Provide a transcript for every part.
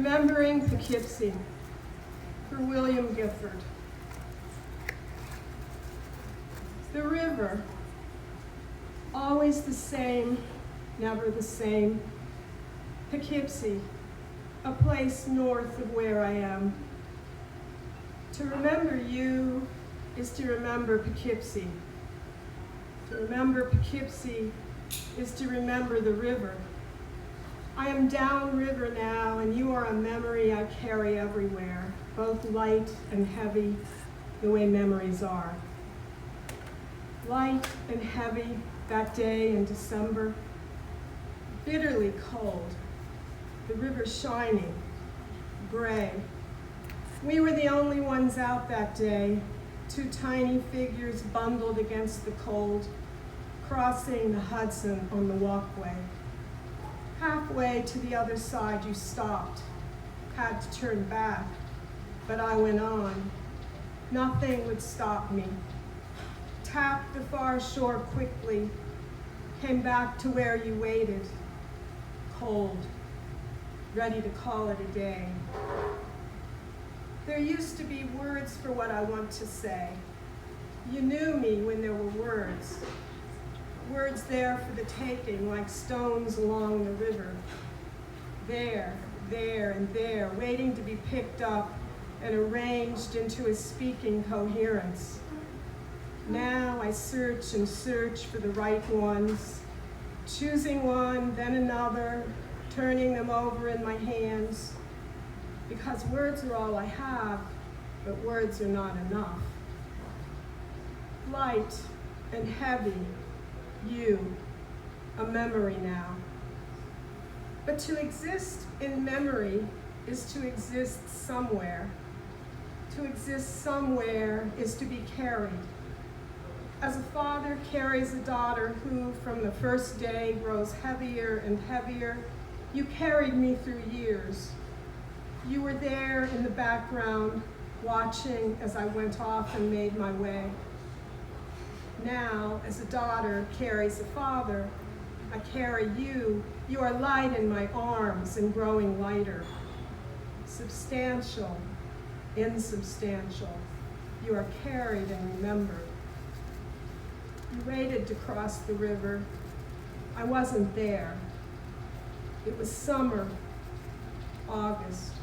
Remembering Poughkeepsie for William Gifford. The river, always the same, never the same. Poughkeepsie, a place north of where I am. To remember you is to remember Poughkeepsie. To remember Poughkeepsie is to remember the river. I am downriver now, and you are a memory I carry everywhere, both light and heavy, the way memories are. Light and heavy that day in December, bitterly cold, the river shining, gray. We were the only ones out that day, two tiny figures bundled against the cold, crossing the Hudson on the walkway. Halfway to the other side, you stopped, had to turn back, but I went on. Nothing would stop me. Tapped the far shore quickly, came back to where you waited, cold, ready to call it a day. There used to be words for what I want to say. You knew me when there were words. Words there for the taking, like stones along the river. There, and there, waiting to be picked up and arranged into a speaking coherence. Now I search and search for the right ones, choosing one, then another, turning them over in my hands, because words are all I have, but words are not enough. Light and heavy, you, a memory now. But to exist in memory is to exist somewhere. To exist somewhere is to be carried. As a father carries a daughter who from the first day grows heavier and heavier, you carried me through years. You were there in the background, watching as I went off and made my way. Now, as a daughter carries a father, I carry you. You are light in my arms and growing lighter. Substantial, insubstantial. You are carried and remembered. You waited to cross the river. I wasn't there. It was summer, August.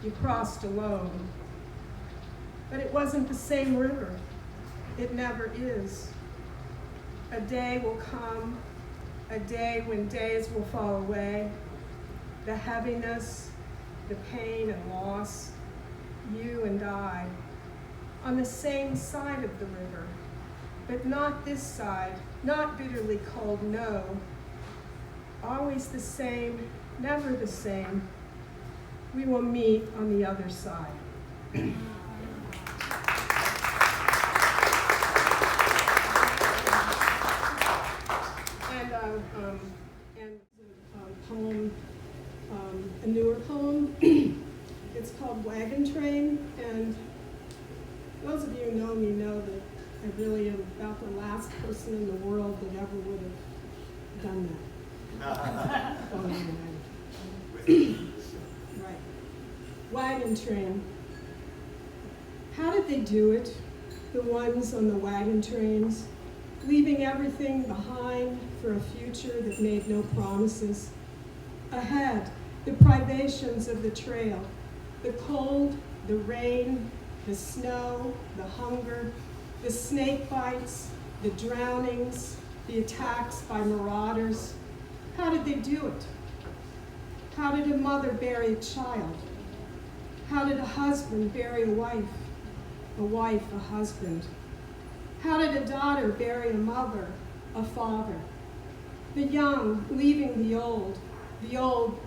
You crossed alone. But it wasn't the same river. It never is. A day will come, a day when days will fall away. The heaviness, the pain and loss, you and I, on the same side of the river, but not this side, not bitterly cold, no. Always the same, never the same. We will meet on the other side. And a poem, a newer poem. It's called Wagon Train, and those of you who know me know that I really am about the last person in the world that ever would have done that. Right. Wagon Train. How did they do it, the ones on the wagon trains? Leaving everything behind for a future that made no promises. Ahead, the privations of the trail, the cold, the rain, the snow, the hunger, the snake bites, the drownings, the attacks by marauders. How did they do it? How did a mother bury a child? How did a husband bury a wife a husband? How did a daughter bury a mother, a father? The young leaving the old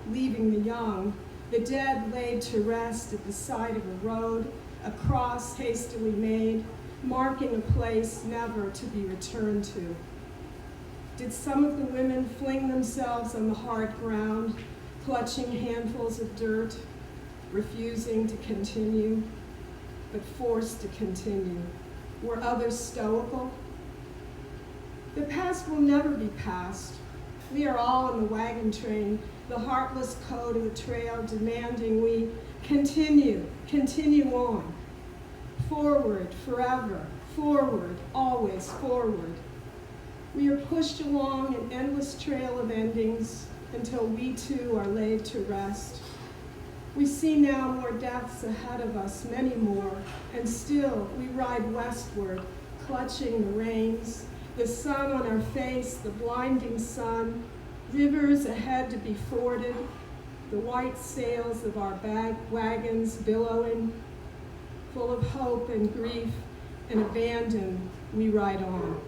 leaving the young, the dead laid to rest at the side of a road, a cross hastily made, marking a place never to be returned to. Did some of the women fling themselves on the hard ground, clutching handfuls of dirt, refusing to continue, but forced to continue? Were others stoical? The past will never be past. We are all in the wagon train, the heartless code of the trail demanding we continue on. Forward, forever, forward, always forward. We are pushed along an endless trail of endings until we too are laid to rest. We see now more deaths ahead of us, many more, and still we ride westward, clutching the reins, the sun on our face, the blinding sun, rivers ahead to be forded, the white sails of our wagons billowing, full of hope and grief and abandon, we ride on.